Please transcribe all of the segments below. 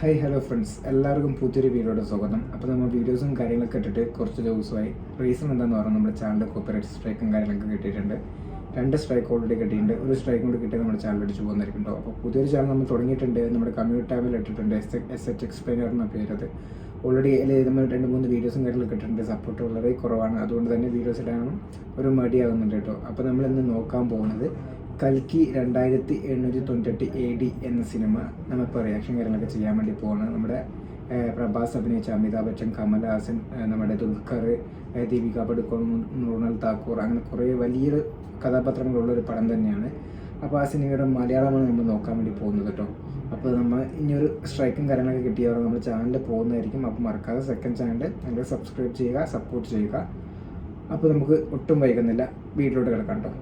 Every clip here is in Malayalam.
ഹായ് ഹലോ ഫ്രണ്ട്സ്, എല്ലാവർക്കും പുതിയൊരു വീഡിയോയുടെ സ്വാഗതം. അപ്പോൾ നമ്മൾ വീഡിയോസും കാര്യങ്ങളൊക്കെ ഇട്ടിട്ട് കുറച്ച് ദിവസമായി. റീസൺ എന്താണെന്ന് പറഞ്ഞാൽ നമ്മുടെ ചാനലിൽ കോപ്പറേറ്റ് സ്ട്രൈക്കും കാര്യങ്ങളൊക്കെ കിട്ടിയിട്ടുണ്ട്. 2 സ്ട്രൈക്ക് ഓൾറെഡി കിട്ടിയിട്ടുണ്ട്. ഒരു സ്ട്രൈക്കും കൂടി കിട്ടിയാൽ നമ്മുടെ ചാനൽ അടിച്ച് പോകുന്നതായിരിക്കും. അപ്പോൾ പുതിയൊരു ചാനൽ നമ്മൾ തുടങ്ങിയിട്ടുണ്ട്. നമ്മുടെ കമ്മ്യൂണിറ്റി ടാബിൽ ഇട്ടിട്ടുണ്ട്. SH എക്സ്പ്ലെയിനർ എന്ന പേരത്. ഓൾറെഡി നമ്മൾ 2-3 വീഡിയോസും കാര്യങ്ങളൊക്കെ ഇട്ടിട്ടുണ്ട്. സപ്പോർട്ട് വളരെ കുറവാണ്. അതുകൊണ്ട് തന്നെ വീഡിയോസ് ഇടാനും ഒരു മടിയാകുന്നുണ്ട് കേട്ടോ. അപ്പോൾ നമ്മൾ ഇന്ന് നോക്കാൻ പോകുന്നത് കൽക്കി 2798 AD എന്ന സിനിമ നമ്മളിപ്പോൾ റിയാക്ഷൻ കാര്യങ്ങളൊക്കെ ചെയ്യാൻ വേണ്ടി പോകുന്നത്. നമ്മുടെ പ്രഭാസ് അഭിനയിച്ച അമിതാഭ് ബച്ചൻ, കമൽഹാസൻ, നമ്മുടെ ദുൽഖർ, ദീപിക പടുക്കോൺ, മൃണാൽ താക്കൂർ, അങ്ങനെ കുറേ വലിയൊരു കഥാപാത്രങ്ങളുള്ളൊരു പടം തന്നെയാണ്. അപ്പോൾ ആ സിനിമയുടെ മലയാളമാണ് നമ്മൾ നോക്കാൻ വേണ്ടി പോകുന്നത് കേട്ടോ. അപ്പോൾ നമ്മൾ ഇനിയൊരു സ്ട്രൈക്കും കാര്യങ്ങളൊക്കെ കിട്ടിയവർ നമ്മുടെ ചാനലിൽ പോകുന്നതായിരിക്കും. അപ്പോൾ മറക്കാതെ സെക്കൻഡ് ചാനൽ നിങ്ങൾ സബ്സ്ക്രൈബ് ചെയ്യുക, സപ്പോർട്ട് ചെയ്യുക. അപ്പോൾ നമുക്ക് ഒട്ടും വൈകുന്നില്ല, വീട്ടിലോട്ട് കിടക്കാം കേട്ടോ.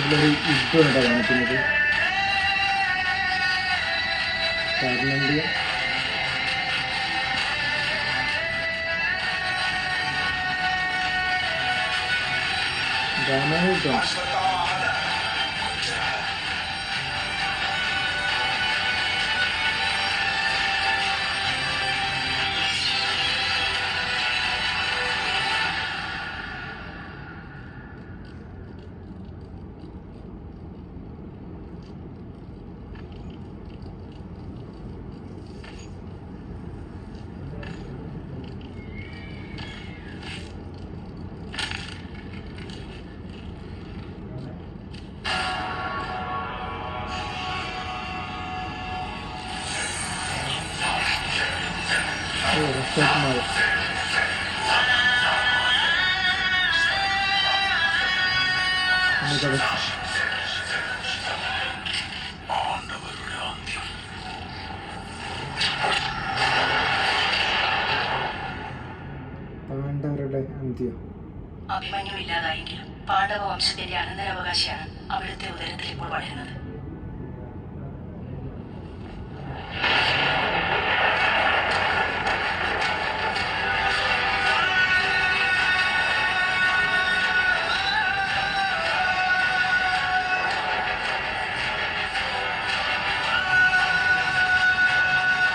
ഇതിലൊരു യുദ്ധമാണ് കാണിക്കുന്നത്. കാരണം ഗാനയുദ്ധം പാണ്ഡവരുടെ അന്ത്യം. അഭിമന്യു ഇല്ലാതായെങ്കിലും പാണ്ഡവ വംശത്തിന്റെ അനന്തരാവകാശിയാണ് അവിടുത്തെ ഉദരത്തിൽ ഇപ്പോൾ വളരുന്നത്.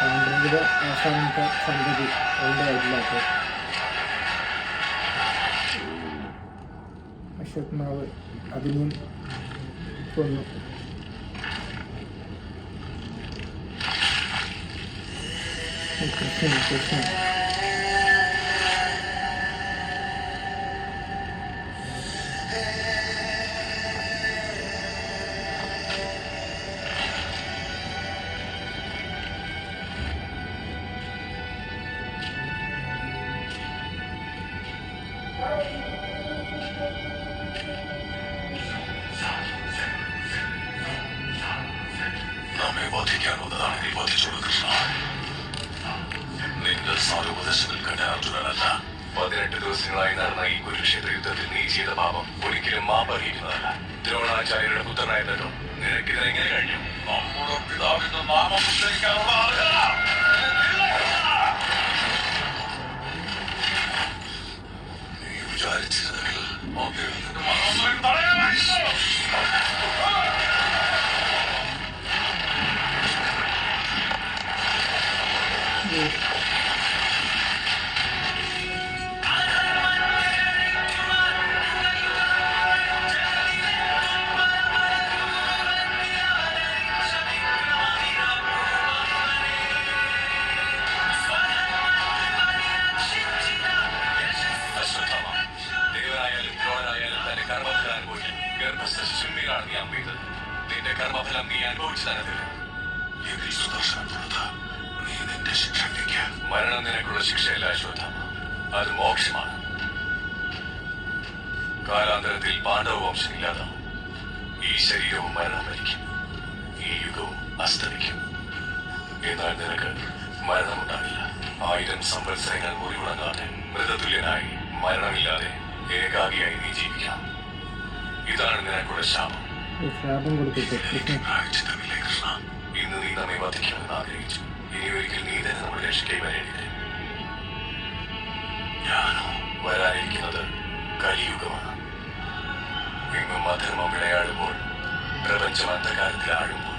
പാണ്ഡവരുടെ അവസാനത്തെ സന്തതി ഉണ്ടായിട്ടില്ലാത്ത അശ്വത്ഥനാവ് അതിനെയും കൊന്നു. കൃഷ്ണൻ വധിക്കാനുള്ളതാണ് നീ വധിച്ചോളൂ കൃഷ്ണ. നിന്റെ സാർവദേശങ്ങൾ കണ്ട അർജുനനല്ല. 18 ദിവസങ്ങളായി നടന്ന ഈ കുരുക്ഷേത്ര യുദ്ധത്തിൽ നീ ചെയ്ത പാപം ഒരിക്കലും മാപ്പറിയിക്കുന്നതല്ല. ദ്രോണാചാര്യരുടെ പുത്രനായല്ലോ. നിനക്കിത് എങ്ങനെ കഴിഞ്ഞു? നമ്മുടെ പിതാവിന്റെ നാമം ഉച്ചരിക്കാനുള്ള അർഹത നീ വിചാരിച്ചിരുന്നെങ്കിൽ അദ്ദേഹത്തിന്റെ മഹത്വം തടയാനായിരുന്നു. ഗർഭസ്ഥിശുവിലാണ് നീ അമ്പെയ്തത്. നിന്റെ കർമ്മഫലം നീ അനുഭവിച്ചു തരത്തില്ല. നീ നിന്റെ ശിക്ഷയ്ക്ക് മരണം നിനക്കുള്ള ശിക്ഷയല്ല അശ്വത്ഥാമ, അത് മോക്ഷമാണ്. കാലാന്തരത്തിൽ പാണ്ഡവ വംശം ഇല്ലാതാവും. ഈ ശരീരവും മരണം വരിക്കും. ഈ യുഗവും അസ്തമിക്കും. എന്നാൽ നിനക്ക് മരണമുണ്ടാകില്ല. 1000 സംവത്സരങ്ങൾ മുറിവുണങ്ങാതെ മൃതതുല്യനായി മരണമില്ലാതെ ഏകാഗിയായി നീ ജീവിക്കാം. നിനക്കുള്ള ശാപം. ശാപം കൊടുത്തിട്ട് കൃഷ്ണൻ പ്രായശ്ചിത്തമില്ലേ കൃഷ്ണ? ഇന്ന് നീ നമ്മെ വധിക്കണമെന്ന് ആഗ്രഹിച്ചു. ഇനി ഒരിക്കൽ നീ തന്നെ നമ്മുടെ രക്ഷയ്ക്കായി വരേണ്ടത്. ഞാനോ? വരാനിരിക്കുന്നത് കലിയുഗമാണ്. എങ്ങും അധർമ്മം വിളയാടുമ്പോൾ, പ്രപഞ്ചം അന്ധകാരത്തിൽ ആഴുമ്പോൾ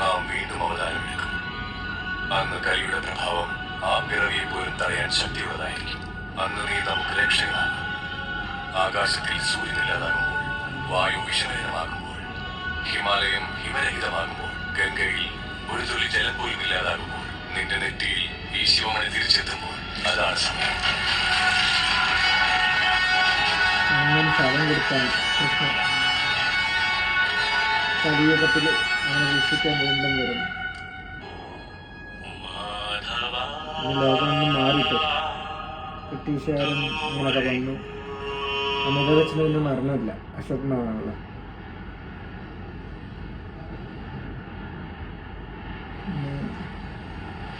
നാം വീണ്ടും അവതാരമെടുക്കും. അന്ന് കലിയുടെ പ്രഭാവം ആ പിറവിയെ പോലും തടയാൻ ശക്തിയുള്ളതായിരിക്കും. അന്ന് നീ നമുക്ക് രക്ഷകളാണ്. ആകാശത്തിൽ സൂര്യനില്ലാതാകുമ്പോൾ, വായു വിഷമയമാകുമ്പോൾ, ഹിമാലയം ഹിമരഹിതമാകുമ്പോൾ, ഗംഗയിൽ ഒരു തുള്ളി ജലം പോലും ഇല്ലാതാകുമ്പോൾ, നിന്റെ നെറ്റിയിൽ ഈ ശിവമണി തിരിച്ചെത്തുമ്പോൾ, അതാണ് സമയം. അങ്ങനെ ശാപം കൊടുത്താണ് കൃഷ്ണൻ കലിയുഗത്തിൽ അങ്ങനെ വീക്ഷിക്കാൻ വീണ്ടും വരുന്നു. ഈ ലോകമൊന്നും മാറിയിട്ട് ബ്രിട്ടീഷുകാരും ഇങ്ങനെയൊക്കെ വന്നു. അമിത വെച്ചിട്ടൊന്നും മരണമില്ല. അശോകനാണല്ലോ.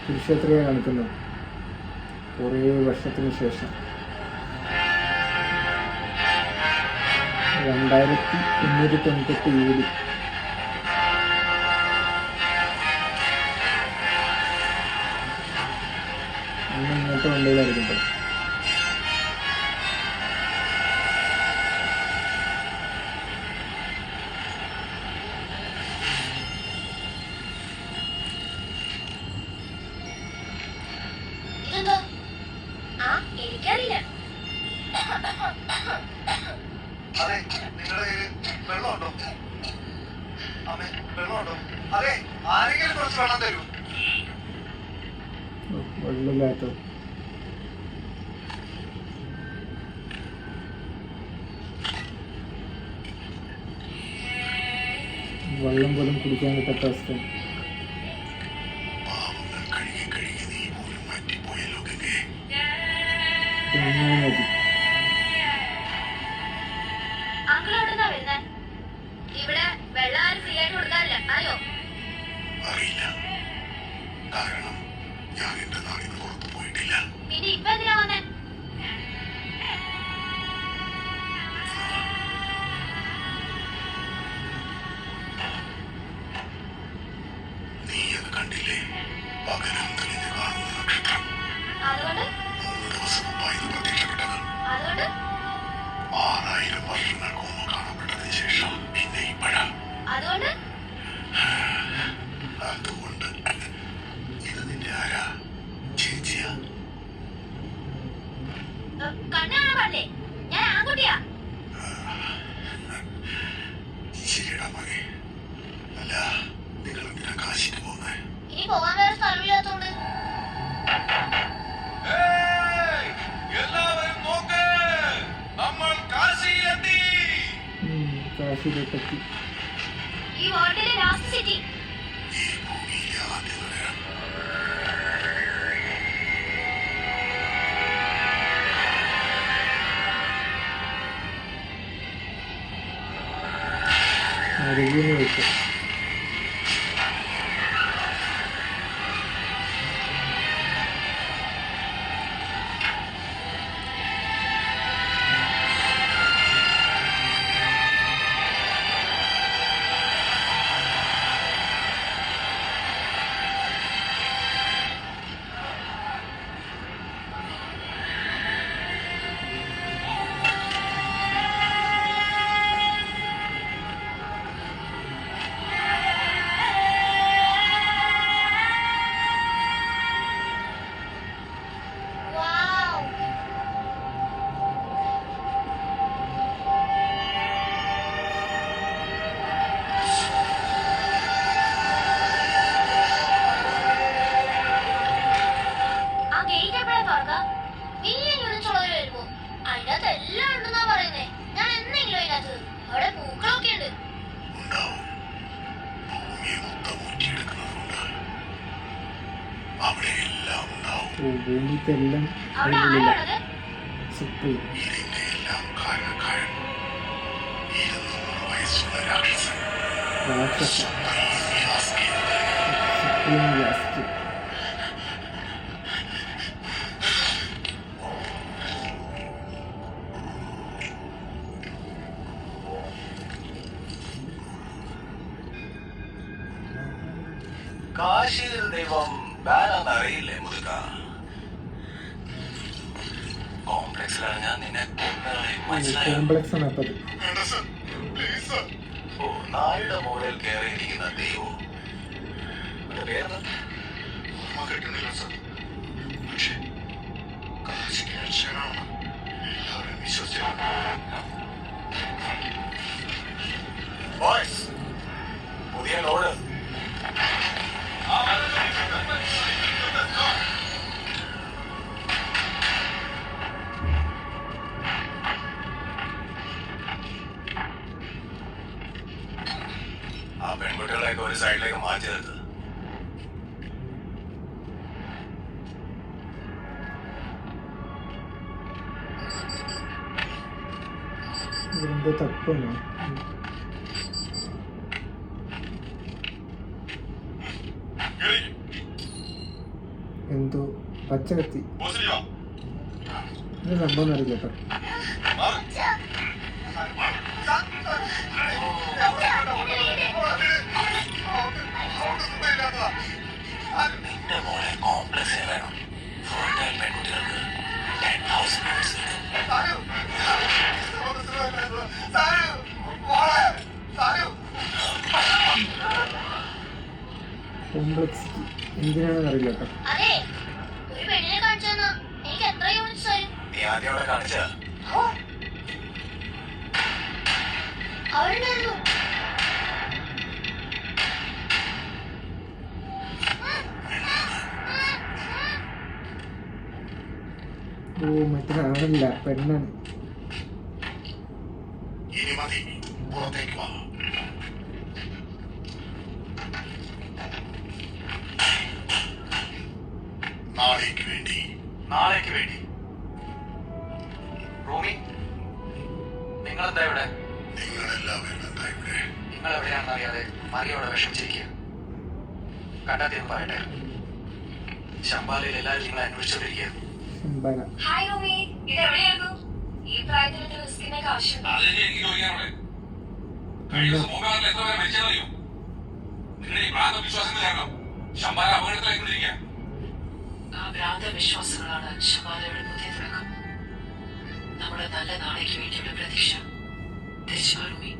കുരുക്ഷേത്രയെ കാണിക്കുന്നത് കുറേ വർഷത്തിന് ശേഷം 2898 ജൂലൈ. അന്ന് ഇങ്ങോട്ട് വണ്ടിയിലായിരിക്കും. ഇതെന്തോ? ആ, എനിക്കറിയില്ല. അതെ, നിങ്ങളുടെ കയ്യിൽ വെള്ളമുണ്ടോ? അമ്മേ, വെള്ളമുണ്ടോ? അതെ, ആരെങ്കിലും കുറച്ച് വെള്ളം തരൂ. വെള്ളമില്ലാത്ത വെള്ളം പോലും കുടിക്കാൻ കിട്ടാത്ത അവസ്ഥ. എങ്ങനെ മതി? അങ്കിൾ എവിടുന്നാ വരുന്നേ? ഇവിടെ വെള്ളം ആരും ഫ്രീ ആയിട്ട് കൊടുക്കാറില്ല. അറിയോ? അറിയില്ല. കാരണം ഞാൻ എന്റെ നാടിന് പുറത്തു പോയിട്ടില്ല. പിന്നെ ഇപ്പൊ എന്തിനാ വന്നേ? നീ അത് കണ്ടില്ലേ? പകലും തെളിഞ്ഞു കാണുന്ന നക്ഷത്രം. അതുകൊണ്ട് 3 ദിവസം മുമ്പായി ഇത് പ്രത്യക്ഷപ്പെട്ടത്. അതുകൊണ്ട് 6000 വർഷങ്ങൾക്ക് മുമ്പ് കാണപ്പെട്ടതിന് ശേഷം പിന്നെ ഇപ്പോഴാ. അതുകൊണ്ട് അതുകൊണ്ട് ഇത് നിന്റെ ആരാ? ചേച്ചിയാ? കണ്ണു കാണാൻ പാടില്ലേ? ഞാൻ ആൺകുട്ടിയാ. ശരിയടാ മകേ. അല്ല, നിങ്ങൾ എന്തിനാ കാശിക്ക് പോകുന്നേ? ഇനി പോകാൻ വേറെ സ്ഥലമില്ലാത്തോണ്ട്. എല്ലാവരും നോക്ക്, നമ്മൾ കാശിയിലെത്തി. കാശിയിലെത്തി. ഈ വേൾഡിലെ ലാസ്റ്റ് സിറ്റി. ഈ ഭൂമിയിലെ ആദ്യ നഗരം. അരികിന് വെച്ച് വാവ്. ആ ഗേറ്റ് എപ്പോഴാ തുറക്ക? വലിയ യൂണിറ്റുള്ളവര് വരുമോ? അതിനകത്ത് എല്ലാം ഉണ്ടെന്നാ പറയുന്നേ. ഞാൻ എന്നെങ്കിലും അതിനകത്ത്. അവിടെ പൂക്കളൊക്കെ ഉണ്ട്. ഉണ്ടാവും. ഭൂമിയെ മൊത്തം ഊറ്റിയെടുക്കുന്നതുകൊണ്ട് അവിടെ എല്ലാം ഉണ്ടാവും. ഭൂമിക്കെല്ലാം അവിടെ ആരാണത്? സുപ്രീം ഇതിന്റെ എല്ലാം കാരണക്കാരൻ 200 വയസ്സുള്ള രാക്ഷസൻ രാക്ഷസ സുപ്രീം യാസ്കിൻ. സുപ്രീം യാസ്കി. കാശിയിൽ ദൈവം ബാലാന്ന് അറിയില്ലേ മുതുക? കോംപ്ലക്സിലാണ് ഞാൻ നിന്നെ കൊന്നുകളയും, മനസ്സിലായോ? കോംപ്ലക്സ് ആണ് അപ്പത്. വേണ്ട സർ, പ്ലീസ് സർ. ഓ, നായുടെ മുകളിൽ കയറിയിരിക്കുന്ന ദൈവം. പേര് ഓർമ്മ കിട്ടുന്നില്ല സർ. പക്ഷേ കാശിക്ക് രക്ഷകനാണ് എല്ലാവരും വിശ്വസിച്ചു. ബോയ്സ്, പുതിയ ലോഡ്. ആ പെൺകുട്ടികളെയൊക്കെ ഒരു സൈഡിലേക്ക് മാറ്റി നിർത്ത്. ഇതെന്തോ തപ്പാണോ? എന്തോ പച്ചക്കത്തി. ഇത് സംഭവം അറിയില്ല കേട്ടോ. നിന്റെ മോളെ കോംപ്ലക്സ് വേണം. ഫുൾ ടൈം പെൺകുട്ടികൾക്ക് 10,000 minutes കിട്ടും. കോംപ്ലക്സ് എന്തിനാണെന്ന് അറിയില്ല കേട്ടോ. അതെ, ഒരു പെണ്ണിനെ കാണിച്ചു തന്നാ എനിക്ക് എത്ര യൂണിറ്റ്സ് തരും? നീ ആദ്യം അവിടെ കാണിച്ച അവരുണ്ടായിരുന്നു. ഓ മറ്റൊരാണില്ല, പെണ്ണാണ്. ഇനി മതി, പുറത്തേക്ക് വാ. നാളേക്ക് വേണ്ടി റൂമി, നിങ്ങളെന്താ ഇവിടെ? നിങ്ങളെല്ലാവരും എന്താ ഇവിടെ? നിങ്ങൾ എവിടെയാണെന്ന് അറിയാതെ മറിയോടെ വിഷമിച്ചിരിക്കുക. കണ്ടാത്തിയെന്ന് പറയട്ടെ, ശമ്പാലയിൽ എല്ലാവരും നിങ്ങളെ അന്വേഷിച്ചുകൊണ്ടിരിക്കുക. ശമ്പാല. ഹായ് റൂമി, ഇത് എവിടെയായിരുന്നു? ഈ പ്രായത്തിൽ റിസ്കിനൊക്കെ ആവശ്യമുണ്ടോ? എനിക്ക് ചോദിക്കാനുള്ളത് കഴിഞ്ഞ ദിവസം മുമ്പ് എത്ര പേരെ മരിച്ചതറിയോ? നിങ്ങളുടെ ഈ പ്രാന്ത വിശ്വാസങ്ങൾ കാരണം ശമ്പാല അപകടത്തിലായിക്കൊണ്ടിരിക്കുക. ആ ഭ്രാന്ത വിശ്വാസങ്ങളാണ് ശമാലയുടെ പുതിയ തുടക്കം. നമ്മുടെ നല്ല നാളേക്ക് വേണ്ടിയുള്ള പ്രതീക്ഷ. തിരിച്ചുവാറുമി,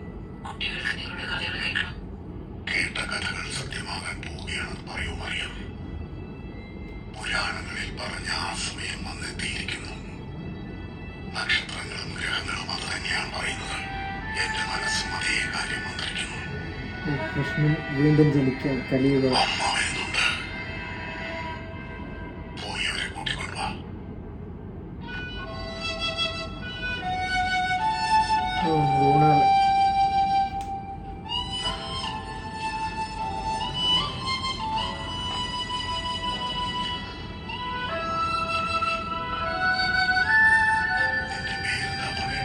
കുട്ടികൾക്ക് നിങ്ങളുടെ കഥകൾ കേൾക്കണം. കേട്ട കഥകൾ സത്യമാകാൻ പോവുകയാണെന്ന് പറയൂ മറിയം. പുരാണങ്ങളിൽ പറഞ്ഞ ആ സമയം വന്നെത്തിയിരിക്കുന്നു. നക്ഷത്രങ്ങളും ഗ്രഹങ്ങളും അത് തന്നെയാണ് പറയുന്നത്. എന്റെ മനസ്സും അതേ കാര്യം വന്നിരിക്കുന്നു. ഓ, കൃഷ്ണൻ വീണ്ടും ജനിക്കാൻ കലിയുക. അമ്മ വരുന്നുണ്ട്. പോയി അവരെ കൂട്ടിക്കൊണ്ടുവാ. ഓ ഊണാണ്. നിന്റെ പേരെന്താ മോനെ?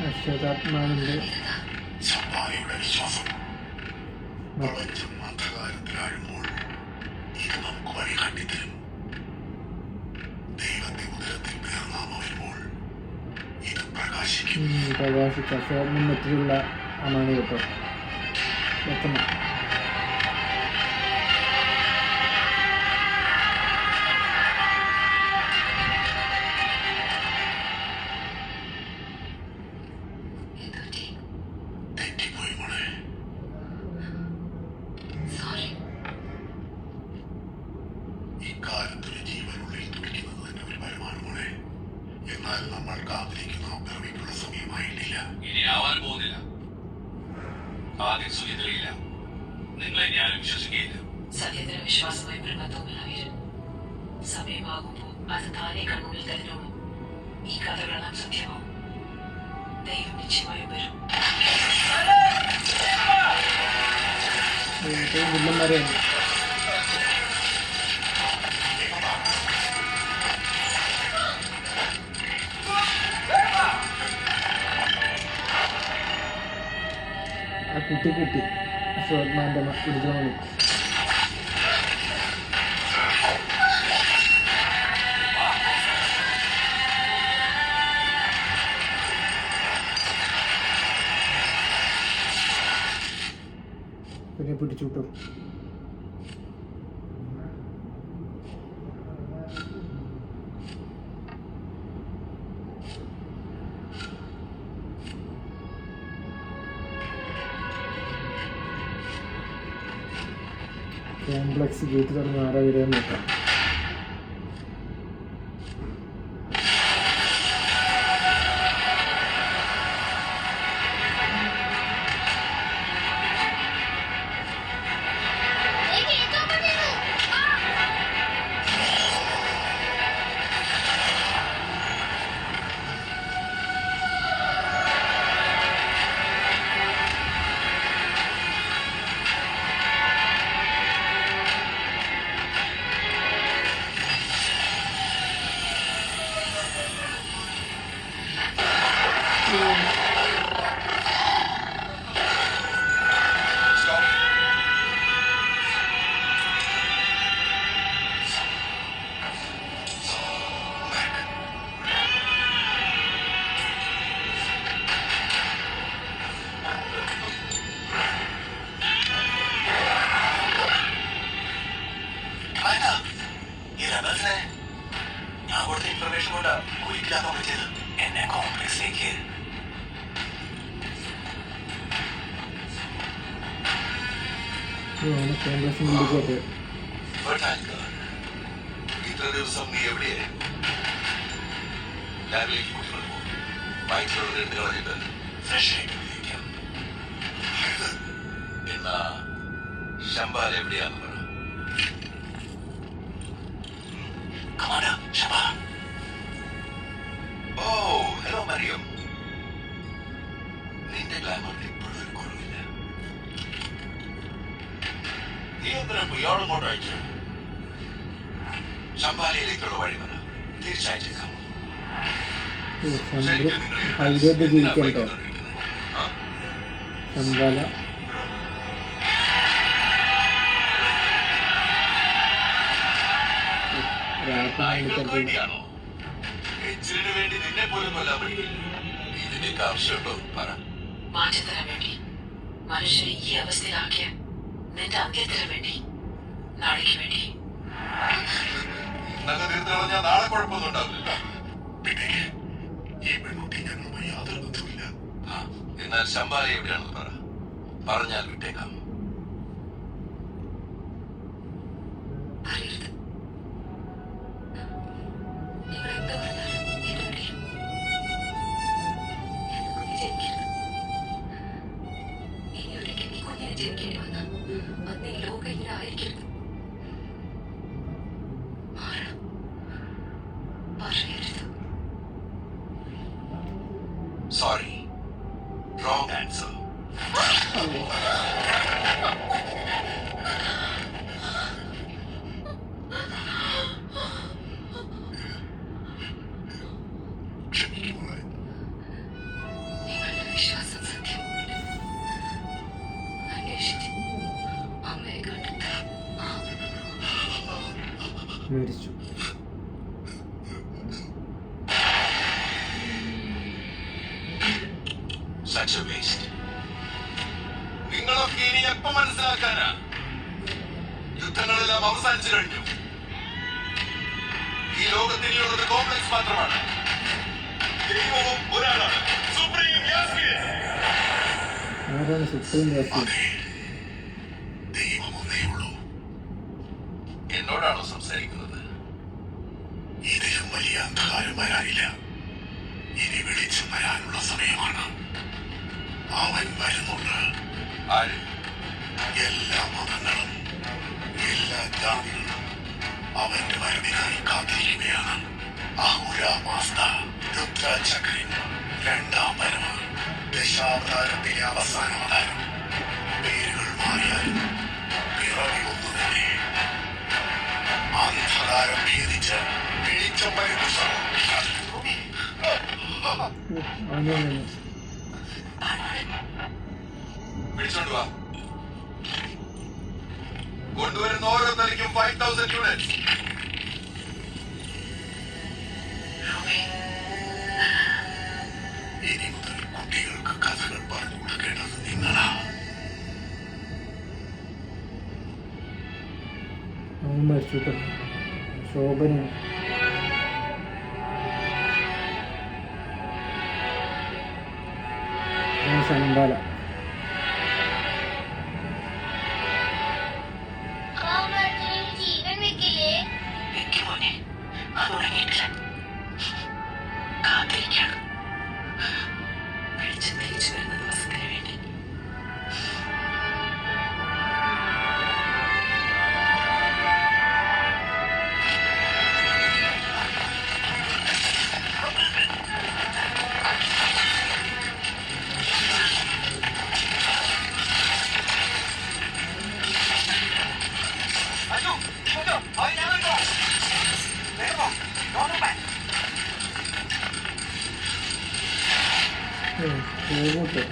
അശ്വതാത്മാവിന്റെ ശമ്പാലയുടെ വിശ്വാസം. പ്രപഞ്ചം അന്ധകാരത്തിലാഴുമ്പോൾ ഇത് നമുക്ക് വഴി കാട്ടിത്തരും. ദൈവത്തെ ഉദരത്തിൽ പേർന്നാമ വരുമ്പോൾ ഇത് പ്രകാശിക്കും. പ്രകാശിച്ച സ്വർണ്ണം മറ്റുള്ള അമാണ് കേട്ടോ. എത്തണം. എന്തുപറ്റി? തെറ്റിപ്പോയി മോളെ. സോറി. ഇക്കാലത്തൊരു ജീവനുള്ളിൽ തുടിക്കുന്നത് തന്നെ ഒരു ഭയമാണ് മോളെ. എന്നാൽ നമ്മൾ കാത്തിരിക്കുന്ന പിറവിക്കുള്ള സമയമായിട്ടില്ല. ഇനി ആവാൻ പോകുന്നില്ല. ആദ്യം സുഖിതയില്ല. നിങ്ങളെ ഞാൻ വിശ്വസിക്കുകയില്ല. സത്യത്തിന് വിശ്വാസമായി ബന്ധവുമില്ല വീരൻ. സമയമാകുമ്പോൾ അത് താനെ കണ്ണുള്ളിൽ തെരഞ്ഞോളൂ. ഈ കഥകളെല്ലാം സത്യമാവും. ദൈവം നിശ്ചയമായും വരും. വില്ലന്മാരെയാണ്. ആ കുട്ടി കിട്ടി അശ്വത്മാന്റെ പിടിച്ചോളൂ. പിന്നെ പിടിച്ചുവിട്ടു. കോംപ്ലക്സ് ഗേറ്റ് തുറന്ന് ആരാ വരിക നോക്കാം. ഗേറ്റ് ഓപ്പൺ ചെയ്തു. ഞാൻ കൊടുത്ത ഇൻഫർമേഷൻ കൊണ്ട് ഒരിക്കലാക്കാൻ പറ്റിയത്. എന്നെ കോംപ്ലക്സിലേക്ക് കോംപ്ലക്സ് മുമ്പിലേക്ക് ഇത്ര ദിവസം നീ എവിടെയായിരുന്നു? ലാബിലേക്ക് കുട്ടികൾ പോകും. വയറ്റിലുള്ള എടുത്ത് കളഞ്ഞിട്ട് ഫ്രഷ് ആയിട്ട് ഉപയോഗിക്കാം. എന്നാ ശമ്പാൽ എവിടെയാന്ന് പറ. കമാൻഡർ ശമ്പാ. ഓ ഹലോ മറിയം. നിന്റെ ഗ്ലാമറിന് ഇപ്പോഴും ഒരു കുറവില്ല. നീ എന്തിനാ ഇയാളും കൊണ്ട് അയച്ചു? ശമ്പാലയിലേക്കുള്ള വഴി പറ. തീർച്ചയായിട്ടും ഹൈവേഡ് ജീവിക്കണ്ടോ ശമ്പാല. വേണ്ടിയാണോ? എച്ചിന് വേണ്ടി നിന്നെ പോലും കൊല്ലാൻ പറ്റില്ല. ഇതിന്റെയൊക്കെ ആവശ്യമുണ്ടോ പറ. മാറ്റത്തിനു വേണ്ടി മനുഷ്യരെ ഈ അവസ്ഥയിലാക്കിയ നിന്റെ അന്ത്യത്തിനു വേണ്ടി നാളേക്ക് വേണ്ടി ഇന്നത്തെ തീർത്ത് കളഞ്ഞാൽ നാളെ കുഴപ്പമൊന്നും ഉണ്ടാവില്ല. പിന്നെ ഈ പെൺകുട്ടി ഞങ്ങളുമായി യാതൊരു ബന്ധമില്ല. എന്നാൽ ശമ്പാല എവിടെയാണെന്ന് പറ. പറഞ്ഞാൽ വിട്ടേക്കാം. അറിയരുത്. നിങ്ങൾ എന്ത് പറഞ്ഞാലും എന്നെ വിടില്ല. എന്റെ കുഞ്ഞ് ജനിക്കരുത്. ഇനി ഒരിക്കൽ ഈ കുഞ്ഞിനെ ജനിക്കേണ്ടി വന്നാൽ അന്ന് ഈ ലോകം ഇങ്ങനെ ആയിരിക്കരുത്. മാറണം. പറയരുത്. Sorry, wrong answer. ക്ഷമിക്കുമോളെ. നിങ്ങളുടെ വിശ്വാസം സത്യമാണ്. അന്വേഷിച്ച് അമ്മയെ കണ്ടെത്താം. മരിച്ചു. Such a waste. നിങ്ങളൊക്കെ ഇനി എപ്പം മനസ്സിലാക്കാനാ? യുദ്ധങ്ങളെല്ലാം അവസാനിച്ചു കഴിഞ്ഞു. ഈ ലോകത്തിനിയുള്ളത് കോംപ്ലക്സ് മാത്രമാണ്. ദൈവവും ഒരാളാണ്. സുപ്രീം യാസ്മിൻ. ആരാണ് സുപ്രീം യാസ്മിൻ? അതെ, ദൈവം ഒന്നേ ഉള്ളൂ. എന്നോടാണോ സംസാരിക്കുന്നത്? ഇതിലും വലിയ അന്ധകാരം വരാനില്ല. ഇനി വെളിച്ചം വരാനുള്ള സമയമാണ്. അവൻ വരുന്നുണ്ട്. ആര്? എല്ലാ മതങ്ങളും എല്ലാ ജാതികളും അവന്റെ വരവിനായി കാത്തിരിക്കുകയാണ്. രുദ്രചക്രൻ രണ്ടാം വരവ്, ദശാവതാരത്തിലെ അവസാന അവതാരം. പേരുകൾ മാറിയാലും പിറവി ഒന്നു തന്നെ. അന്ധകാരം ഭേദിച്ച് വെളിച്ചം വരുന്ന വിളിച്ചോണ്ട് വാ. കൊണ്ടുവരുന്ന ഓരോ തലയ്ക്കും 5000 യൂണിറ്റ്സ്. ഇനി മുതൽ കുട്ടികൾക്ക് കഥകൾ പറഞ്ഞു കൊടുക്കേണ്ടത് നിങ്ങളാ. മരിച്ചു കേട്ടോ. ശോഭന ശമ്പാല ആ മരത്തിന് ജീവൻ വെക്കില്ലേ? വെക്കുമോനെ അത് ഉറങ്ങിയിട്ടില്ല, കാത്തിരിക്കാണ് വെളിച്ചം തിരിച്ചു വരുന്ന ദിവസത്തിന് വേണ്ടി. പോകട്ടെ.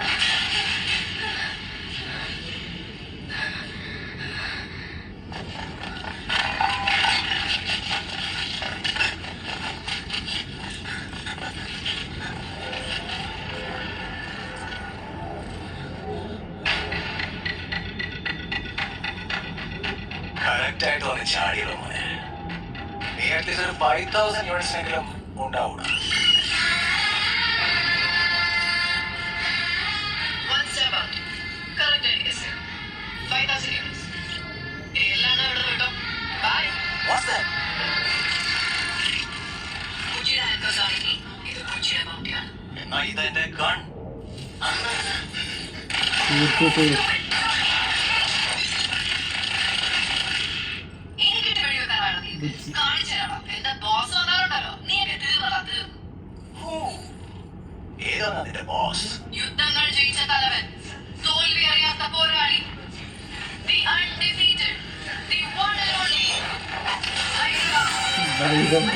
കറക്റ്റ് ആയിട്ട് വന്ന് ചാടിയല്ലോ മോനെ. നീ അറ്റ്ലീസ്റ്റ് ഒരു 5000 യൂണിറ്റ്സിനെങ്കിലും ഉണ്ടാവൂടാ. One step out. Correct ആയിട്ട് guess ചെയ്തു. 5000 units. എല്ലാം ഇവിടെ കേട്ടോ. Bye. പൂച്ചയുടെ handcuffs ആണെങ്കിൽ ഇത് പൂച്ചയുടെ ബൗണ്ടിയാണ്. എന്നാ ഇതെന്റെ ഗൺ. എനിക്കിട്ട് വെടിവെക്കാനാണ് നീ ഇത്. കാണിച്ചു തരാം. എന്താ ബോസ് വന്നാലുണ്ടല്ലോ നീയൊക്കെ തീർന്നടാ, തീർന്നു. ഏതാണ് നിന്റെ ബോസ്? യുദ്ധങ്ങൾ ജയിച്ച തലവൻ, തോൽവി അറിയാത്ത പോരാളി, the undefeated, the one and only ധൈര്യം.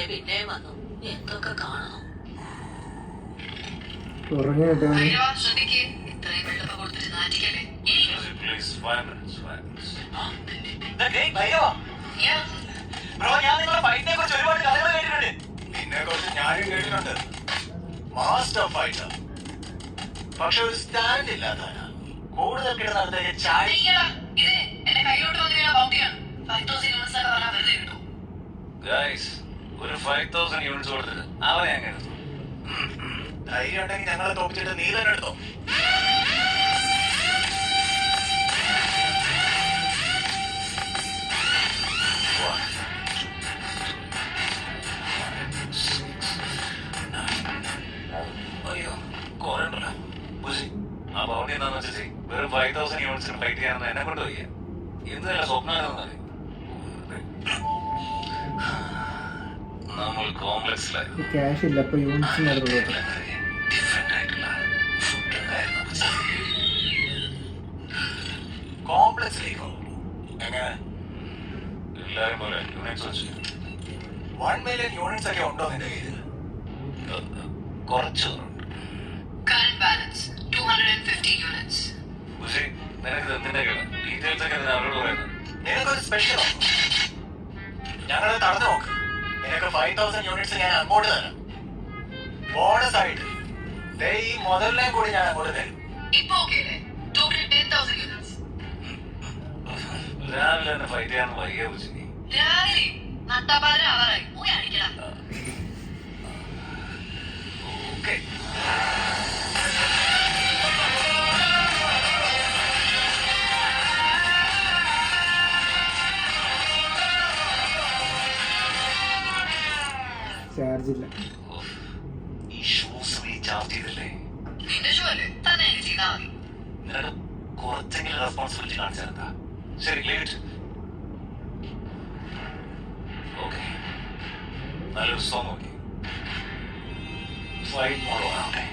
പിന്നെയും വന്നു. എന്തൊക്കെ കാണണം. ഉറങ്ങി കേട്ടോ. ശ്രദ്ധിക്കേ, ഇത്രയും വെള്ളപ്പ് കൊടുത്തിട്ട് നാറ്റിക്കല്ലേ. Please, 5 minutes, 5 minutes. Yeah. നിന്നെ കുറിച്ച് ഞാനും കേട്ടിട്ടുണ്ട്. Master fighter. പക്ഷെ ഒരു സ്റ്റാൻഡ് ഇല്ലാത്തവനാ. കൂടുതൽ കിടന്നടുത്തേക്ക് ചാടി. അയ്യടാ, ഇത് എന്റെ കയ്യിലോട്ട് വന്നു വീണ ബൗണ്ടിയാണ്. 5000 units ഒക്കെ പറഞ്ഞാൽ വെറുതെ കിട്ടും. ഗൈസ്, ഒരു 5000 യൂണിറ്റ്സ് കൊടുത്തിട്ട് അവനെ അങ്ങനെ എടുത്തു. ധൈര്യം ഉണ്ടെങ്കിൽ ഞങ്ങളെ തോപ്പിച്ചിട്ട് നീ തന്നെ എടുത്തോ. അയ്യോ, കോരണ്ടല്ലോ. ബുസി, ആ ബൗണ്ടി എന്താന്ന് വെച്ചാൽ വെറും 5000 യൂണിറ്റ്സിന് ഫൈറ്റ് ചെയ്യാമെന്ന് എന്നെ കൊണ്ട് വയ്യ. എന്തെല്ലാം സ്വപ്നമാണെന്നറിയാം. നമ്മൾ കോംപ്ലക്സിലായി. ക്യാഷ് ഇല്ല, അപ്പൊ യൂണിറ്റ്സ് നടത്തുള്ളൂ. ഡിഫറെന്റ് ആയിട്ടുള്ള ഫുഡ് ഉണ്ടായിരുന്നു. കോംപ്ലക്സിലേക്ക് എങ്ങനെ എല്ലാവരും പോലെ യൂണിറ്റ്സ് വെച്ച് 1 million യൂണിറ്റ്സ് ഒക്കെ ഉണ്ടോ നിന്റെ കയ്യിൽ? കുറച്ച് Current balance 250 units. പക്ഷേ നിനക്ക് എന്തിന്റെ ഡീറ്റെയിൽസ് ഒക്കെ അവരോട് പറയുന്നത്. നിനക്കൊരു സ്പെഷ്യൽ ഞങ്ങളെ തടഞ്ഞു നോക്ക്. നിനക്ക് 5000 യൂണിറ്റ്സ് ഞാൻ അങ്ങോട്ട് തരാം. ബോണസ് ആയിട്ട് ദേ ഈ മുതലിനെ കൂടി ഞാൻ അങ്ങോട്ട് തരും. ഇപ്പൊ ഓക്കെ അല്ലേ? Total 10,000 units. രാവിലെ തന്നെ ഫൈറ്റ് ചെയ്യാൻ വൈകിയ വെച്ച് നീ രാവിലെ നട്ടാപാതിര ആവാറായി. പോയി അടിക്കടാ. ഓക്കെ. ചാർജ് ഇല്ല. ഈ ഷൂസ് റീചാർജ് ചെയ്തില്ലേ? നിന്റെ ഷോ അല്ലേ, തന്നെ എനിക്ക് ചെയ്താൽ മതി. നിനക്ക് കുറച്ചെങ്കിലും റെസ്പോൺസിബിലിറ്റി കാണിച്ചാലെന്താ? ശരി, ലേറ്റ്. ഓക്കെ, നല്ലൊരു സോങ് നോക്കി ഫ്ലൈറ്റ് മോഡ് ഓണാവട്ടെ.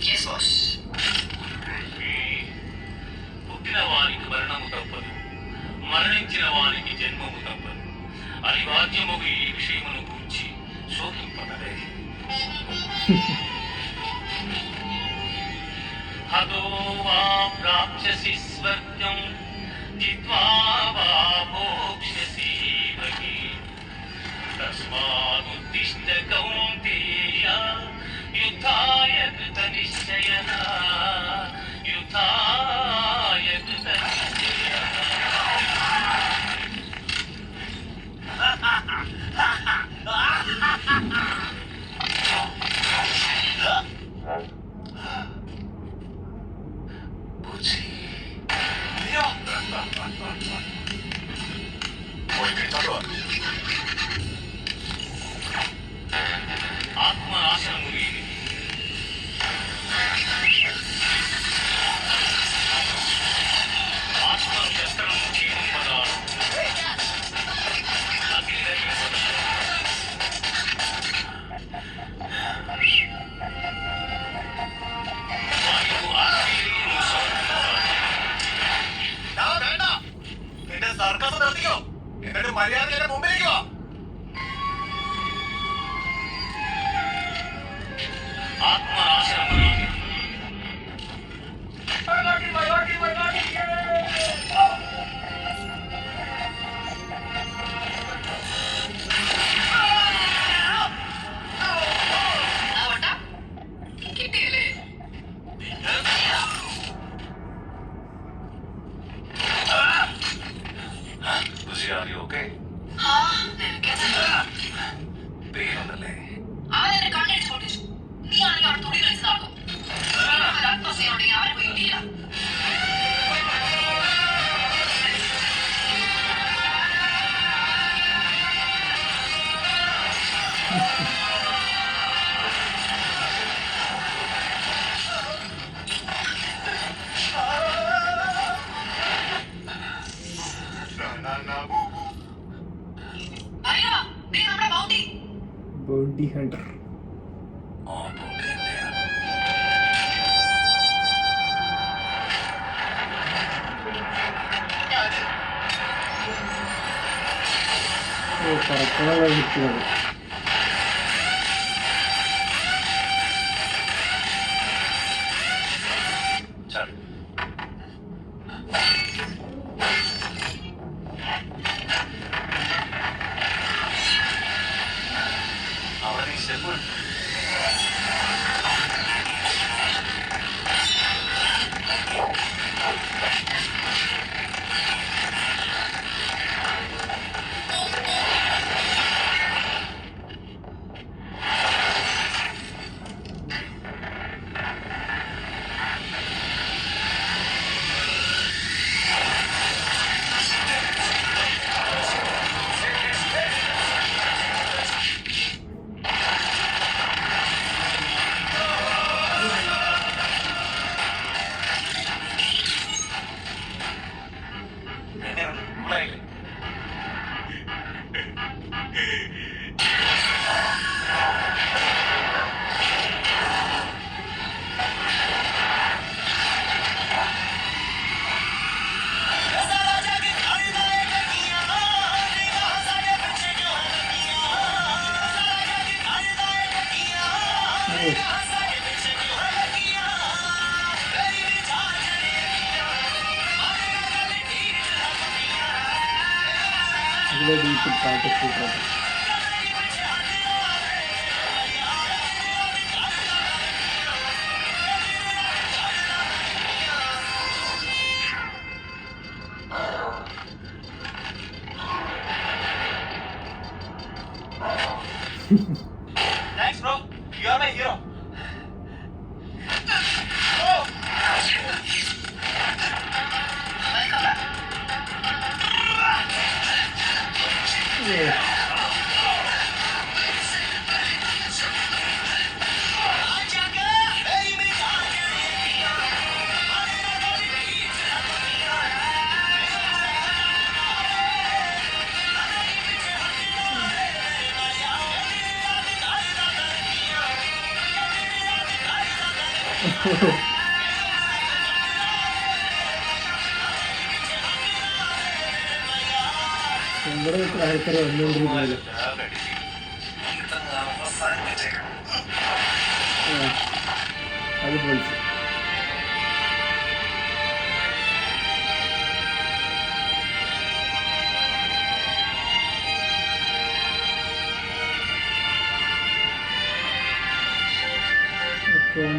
Yes, boss. పుట్టిన వారికి మరణము తప్పదు, మరణించిన వారికి జన్మము తప్పదు. అనివార్యముగు ఈ విషయమును గూర్చి శోకింపగలే. హతో వా ప్రాప్స్యసి స్వర్గం जित्वा वा मोक्ष्यसि बहि तस्मादुत्तिष्ठ कौन्तेय युद्धाय कृतनिश्चयः युद्धाय कृतनिश्चयः ബുച്ചി. നീയോ? പോയി കഴിച്ചോണ്ട് വാ. ആത്മനാശനമുറിയിൽ ആത്മശസ്ത്രം ചെയ്യുന്നതാണ് അഖിലയുന്നത് വായു ആശയിലും വേണ്ട, എന്റെ സർക്കസ് നിർത്തിക്കോ. എന്നിട്ട് മര്യാദ എന്റെ മുമ്പിലേക്ക് വാ. ആത്മനാശനമുറിയിൽ കിട്ടിയല്ലേ? Buchi, are you okay? ആ, നിനക്കെന്താ? പേരൊന്നല്ലേ? അവൻ എന്നെ കണ്ണടിച്ച് പൊട്ടിച്ചു. നീ ആണെങ്കിൽ അവിടെ തുണി കളിച്ച് നടക്കും. ആത്മഹത്യയോടെങ്കിൽ ആരും വീട്ടില്ല. അയ്യോ, നീ നമ്മുടെ ബൗണ്ടി. Bondi Hunter. ആ, പോട്ടെ, എന്നെയാ. ഓ, പറക്കാനുള്ള കിട്ടുന്നത്. ചാടി. അവിടെ നീ സ്റ്റെപ്പ് ഇതിലെ ഡീപ്പ് പാട്ട് സൂപ്പറാണ്. Thanks, bro. You are my hero. Welcome back. നമ്മുടെ ആൾക്കാർ വന്നുകൊണ്ടിരിക്കുന്നത് അത് പൊളിച്ചു.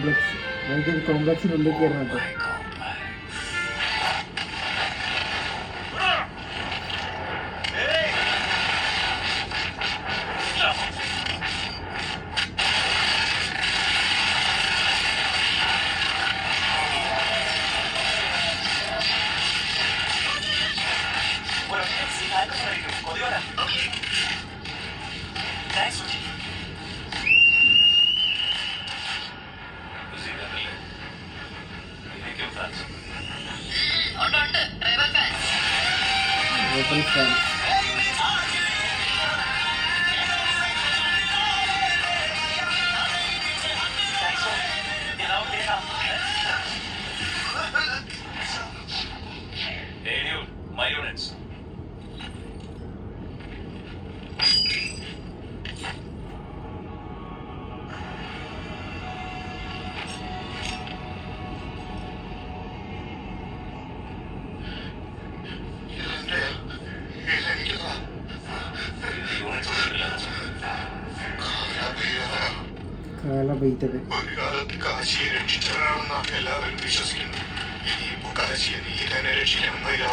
കോംപ്ലക്സ്. നമുക്ക് കോംപ്ലക്സിനുള്ളിൽ കയറണം കേട്ടോ. താങ്ക്സ് സുജി. എനിക്കും thanks. Open fan. Hey dude, my units. ഇതെനിക്കതാ Units ഉള്ളില്ല. കാലബൈറ്റത്. ഒരു കാലത്ത് കാശിയെ രക്ഷിച്ചവരാണെന്ന് എല്ലാവരും വിശ്വസിക്കുന്നു. ഇനിയിപ്പോ കാശിയെ നീ തന്നെ രക്ഷിക്കണമെന്നില്ല.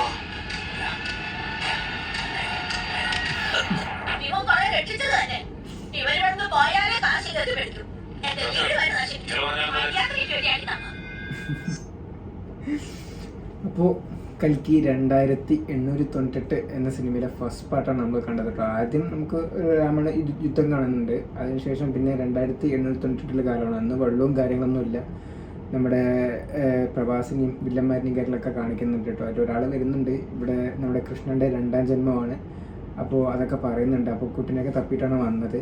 ഇവൻ കുറെ രക്ഷിച്ചത് തന്നെ. ഇവരിവിടുന്ന് പോയാലേ കാശി ഗതിപ്പെടുത്തു. എന്റെ വീട് വരെ നശിപ്പിച്ചു. മര്യാദയ്ക്ക് ശരിയാക്കി തന്നു. അപ്പോൾ കൽക്കി 2898 എന്ന സിനിമയിലെ ഫസ്റ്റ് പാർട്ടാണ് നമ്മൾ കണ്ടത് കേട്ടോ. ആദ്യം നമുക്ക് രാമണ യുദ്ധം കാണുന്നുണ്ട്. അതിനുശേഷം പിന്നെ 2898 കാലമാണ്. അന്ന് വെള്ളവും കാര്യങ്ങളൊന്നുമില്ല. നമ്മുടെ പ്രവാസിനെയും വില്ലന്മാരിനെയും കാര്യങ്ങളൊക്കെ കാണിക്കുന്നുണ്ട് കേട്ടോ. അതിലൊരാൾ വരുന്നുണ്ട്. ഇവിടെ നമ്മുടെ കൃഷ്ണൻ്റെ 2ാം ജന്മമാണ്. അപ്പോൾ അതൊക്കെ പറയുന്നുണ്ട്. അപ്പോൾ കുട്ടീനെയൊക്കെ തപ്പിയിട്ടാണ് വന്നത്.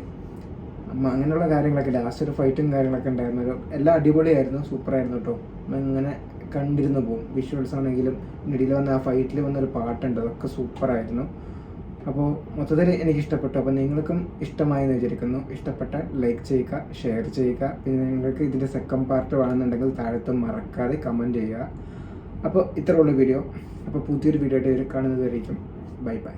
അങ്ങനെയുള്ള കാര്യങ്ങളൊക്കെ ലാസ്റ്റ് ഒരു ഫൈറ്റും കാര്യങ്ങളൊക്കെ ഉണ്ടായിരുന്നു. എല്ലാം അടിപൊളിയായിരുന്നു, സൂപ്പറായിരുന്നു കേട്ടോ. അങ്ങനെ കണ്ടിരുന്നു പോകും. വിഷ്വൽസ് ആണെങ്കിലും ഇടയിൽ വന്ന ആ ഫൈറ്റിൽ വന്നൊരു പാട്ടുണ്ട്, അതൊക്കെ സൂപ്പറായിരുന്നു. അപ്പോൾ മൊത്തത്തിൽ എനിക്ക് ഇഷ്ടപ്പെട്ടു. അപ്പോൾ നിങ്ങൾക്കും ഇഷ്ടമായെന്ന് വിചാരിക്കുന്നു. ഇഷ്ടപ്പെട്ടാൽ ലൈക്ക് ചെയ്യുക, ഷെയർ ചെയ്യുക. പിന്നെ നിങ്ങൾക്ക് ഇതിൻ്റെ സെക്കൻഡ് പാർട്ട് വേണമെന്നുണ്ടെങ്കിൽ താഴത്ത് മറക്കാതെ കമൻറ്റ് ചെയ്യുക. അപ്പോൾ ഇത്രയുള്ള വീഡിയോ. അപ്പോൾ പുതിയൊരു വീഡിയോ ആയിട്ട് കാണുന്നത് വരേക്കും. Bye bye.